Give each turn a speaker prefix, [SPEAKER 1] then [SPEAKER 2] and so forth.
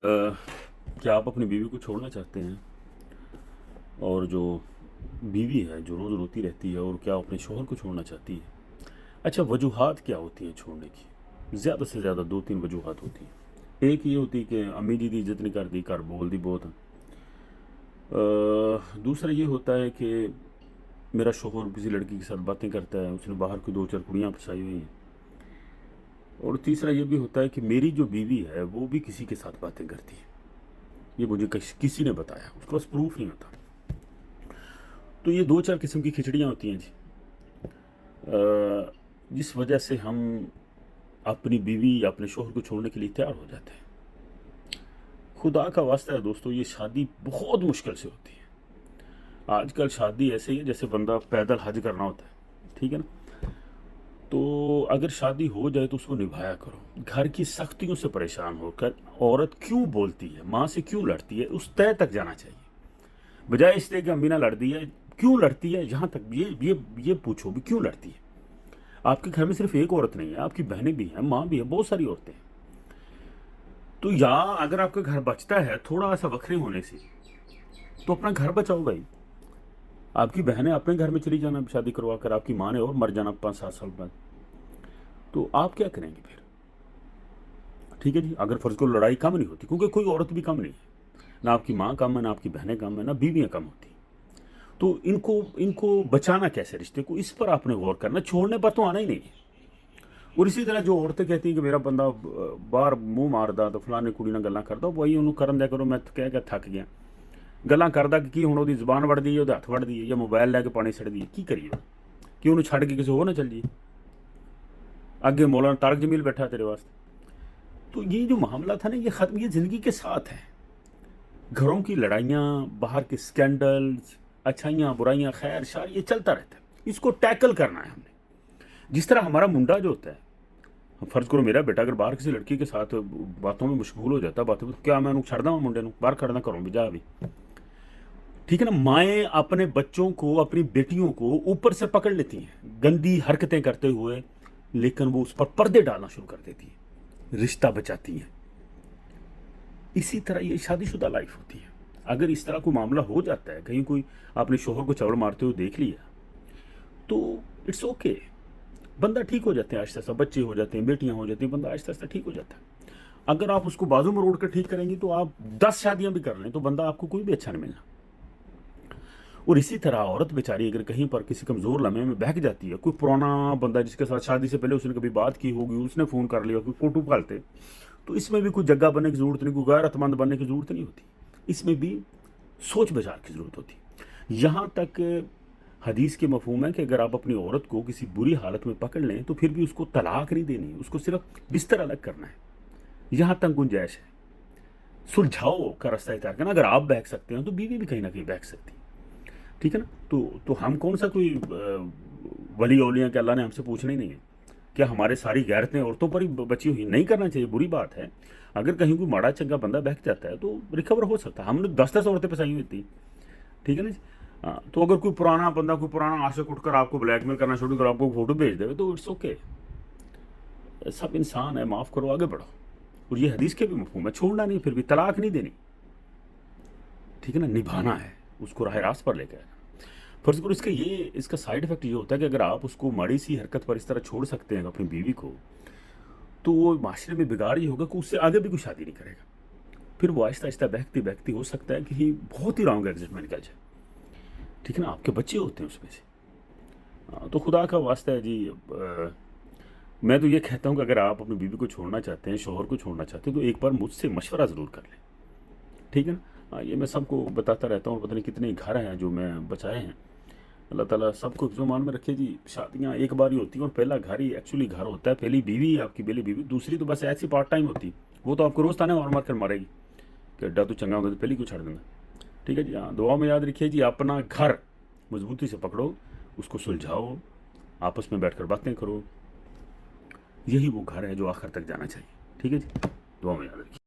[SPEAKER 1] क्या आप अपनी बीवी को छोड़ना चाहते हैं? और जो बीवी है जो रोज़ रोती रहती है, और क्या अपने शौहर को छोड़ना चाहती है? अच्छा, वजूहात क्या होती हैं छोड़ने की? ज़्यादा से ज़्यादा दो तीन वजूहात होती हैं। एक ये होती है कि अम्मी जी की इज्जत नहीं करती, घर बोल दी बहुत। दूसरा ये होता है कि मेरा शौहर किसी लड़की के साथ बातें करता है, उसने बाहर कोई दो चार कुड़ियाँ फंसाई हुई हैं। और तीसरा ये भी होता है कि मेरी जो बीवी है वो भी किसी के साथ बातें करती है। ये मुझे किसी ने बताया, उसके पास प्रूफ नहीं होता। तो ये दो चार किस्म की खिचड़ियाँ होती हैं जी, जिस वजह से हम अपनी बीवी या अपने शौहर को छोड़ने के लिए तैयार हो जाते हैं। खुदा का वास्ता है दोस्तों, ये शादी बहुत मुश्किल से होती है। आजकल शादी ऐसे ही है जैसे बंदा पैदल हज करना होता है, ठीक है ना? तो अगर शादी हो जाए तो उसको निभाया करो। घर की सख्तियों से परेशान होकर औरत क्यों बोलती है, माँ से क्यों लड़ती है, उस तय तक जाना चाहिए। बजाय इसलिए कि अमीना लड़ती है, क्यों लड़ती है, यहाँ तक ये पूछो भी क्यों लड़ती है। आपके घर में सिर्फ एक औरत नहीं है, आपकी बहनें भी हैं, माँ भी है, बहुत सारी औरतें हैं। तो या अगर आपका घर बचता है थोड़ा सा वक्रे होने से, तो अपना घर बचाओ भाई। आपकी बहनें अपने घर में चली जाना शादी करवा कर, आपकी माँ ने और मर जाना 5-7 साल बाद, तो आप क्या करेंगे फिर? ठीक है जी, अगर फर्ज को लड़ाई कम नहीं होती, क्योंकि कोई औरत भी कम नहीं है, ना आपकी माँ कम है, ना आपकी बहनें कम है, ना बीवियाँ कम होती। तो इनको इनको बचाना कैसे रिश्ते को, इस पर आपने गौर करना। छोड़ने पर तो आना ही नहीं है। और इसी तरह जो औरतें कहती हैं कि मेरा बंदा बाहर मुंह मारदा तो फलाने कुड़ी ਨਾਲ ਗੱਲਾਂ ਕਰਦਾ, वही ਉਹਨੂੰ ਕਰਨ ਦਿਆ ਕਰੋ। मैं ਕਹਿ ਕੇ ਥੱਕ ਗਿਆ, ਗੱਲਾਂ ਕਰਦਾ ਕਿ ਕੀ ਹੁਣ ਉਹਦੀ ਜ਼ੁਬਾਨ ਵੜਦੀ ਹੈ, ਉਹਦੇ ਹੱਥ ਵੜਦੀ ਹੈ, ਜਾਂ ਮੋਬਾਈਲ ਲੈ ਕੇ ਪਾਣੀ ਛੱਡਦੀ ਹੈ, ਕੀ ਕਰੀਏ? ਕਿ ਉਹਨੂੰ ਛੱਡ ਕੇ ਕਿਸੇ ਹੋਰ ਨਾ ਚੱਲ ਜਾਈਏ? आगे मौलाना तारक जमील बैठा तेरे वास्ते। तो ये जो मामला था ना, ये ख़त्म, ये ज़िंदगी के साथ है। घरों की लड़ाइयाँ, बाहर के स्कैंडल्स, अच्छाइयाँ बुराइयाँ, खैर शार, ये चलता रहता है। इसको टैकल करना है हमने। जिस तरह हमारा मुंडा जो होता है, फर्ज करो मेरा बेटा अगर बाहर किसी लड़की के साथ बातों में मशगूल हो जाता, बातों में, क्या मैं छड़ दा मुंडे बाहर खड़ना करूँ भी जा भी, ठीक है ना? माएँ अपने बच्चों को, अपनी बेटियों को ऊपर से पकड़ लेती हैं गंदी हरकतें करते हुए, लेकिन वो उस पर पर्दे डालना शुरू कर देती है, रिश्ता बचाती हैं। इसी तरह ये शादीशुदा लाइफ होती है। अगर इस तरह कोई मामला हो जाता है, कहीं कोई आपने शोहर को चवड़ मारते हुए देख लिया, तो इट्स ओके, बंदा ठीक हो जाते हैं आहिस्ता आहिस्ता, बच्चे हो जाते हैं, बेटियां हो जाती हैं, बंदा आहिस्ता आहिस्ता ठीक हो जाता है। अगर आप उसको बाजू में रोड़ कर ठीक करेंगे तो आप 10 शादियां भी कर लें तो बंदा आपको कोई भी अच्छा नहीं मिलना। और इसी तरह औरत बेचारी अगर कहीं पर किसी कमज़ोर लम्हे में बहक जाती है, कोई पुराना बंदा जिसके साथ शादी से पहले उसने कभी बात की होगी, उसने फ़ोन कर लिया, कोई फ़ोटो पालते, तो इसमें भी कोई जग्गा बनने की ज़रूरत नहीं, कोई गैरतमंद बनने की ज़रूरत नहीं होती। इसमें भी सोच विचार की ज़रूरत होती। यहाँ तक हदीस के मफ़हूम है कि अगर आप अपनी औरत को किसी बुरी हालत में पकड़ लें तो फिर भी उसको तलाक नहीं देनी, उसको सिर्फ बिस्तर अलग करना है। यहाँ तक गुंजाइश है, सुलझाओ का रास्ता इख्तियार करना। अगर आप बहक सकते हैं तो बीवी भी कहीं ना कहीं बहक सकती है, ठीक है ना? तो हम कौन सा कोई वली औलिया के अल्लाह ने हमसे पूछना ही नहीं है। क्या हमारे सारी गैरतें औरतों पर ही बची हुई? नहीं करना चाहिए, बुरी बात है। अगर कहीं कोई माड़ा चंगा बंदा बहक जाता है तो रिकवर हो सकता है। हमने 10-10 औरतें फंसाई हुई थी, ठीक है ना? हाँ, तो अगर कोई पुराना बंदा, कोई पुराना आशिक उठकर आपको ब्लैकमेल करना शुरू कर आपको फोटो भेज देवे तो इट्स ओके। सब इंसान है, माफ़ करो, आगे बढ़ो। और ये हदीस के भी मफहूम है, छोड़ना नहीं, फिर भी तलाक नहीं देनी, ठीक है ना? निभाना है, उसको राह रास्त पर लेकर आना। फर्ज करो इसका साइड इफेक्ट ये होता है कि अगर आप उसको माड़ी सी हरकत पर इस तरह छोड़ सकते हैं अपनी बीवी को, तो वो माशरे में बिगाड़ ये होगा कि उससे आगे भी कोई शादी नहीं करेगा। फिर वो आहिस्ता आहिस्ता बहकती बहकती हो सकता है कि बहुत ही रॉन्ग एग्जिट में निकल जाए, ठीक है ना? आपके बच्चे होते हैं उसमें से। तो खुदा का वास्ता है जी, मैं तो ये कहता हूँ कि अगर आप अपनी बीवी को छोड़ना चाहते हैं, शौहर को छोड़ना चाहते हैं, तो एक बार मुझसे मशवरा ज़रूर कर लें, ठीक है ना? ये मैं सबको बताता रहता हूँ, पता नहीं कितने घर हैं जो मैं बचाए हैं। अल्लाह ताला सबको हिफ्ज़-ओ-मान में रखे जी। शादियाँ एक बार ही होती हैं, और पहला घर ही एक्चुअली घर होता है। पहली बीवी आपकी पहली बीवी, दूसरी तो बस ऐसी पार्ट टाइम होती, वो तो आपको रोज़ ताने मार कर मारेगी कि अड्डा तो चंगा होगा तो पहली क्यों छड़ देंगे, ठीक है जी? हाँ, दुआ में याद रखिए जी, अपना घर मजबूती से पकड़ो, उसको सुलझाओ, आपस में बैठ कर बातें करो। यही वो घर है जो आखिर तक जाना चाहिए, ठीक है जी? दुआ में याद रखिए।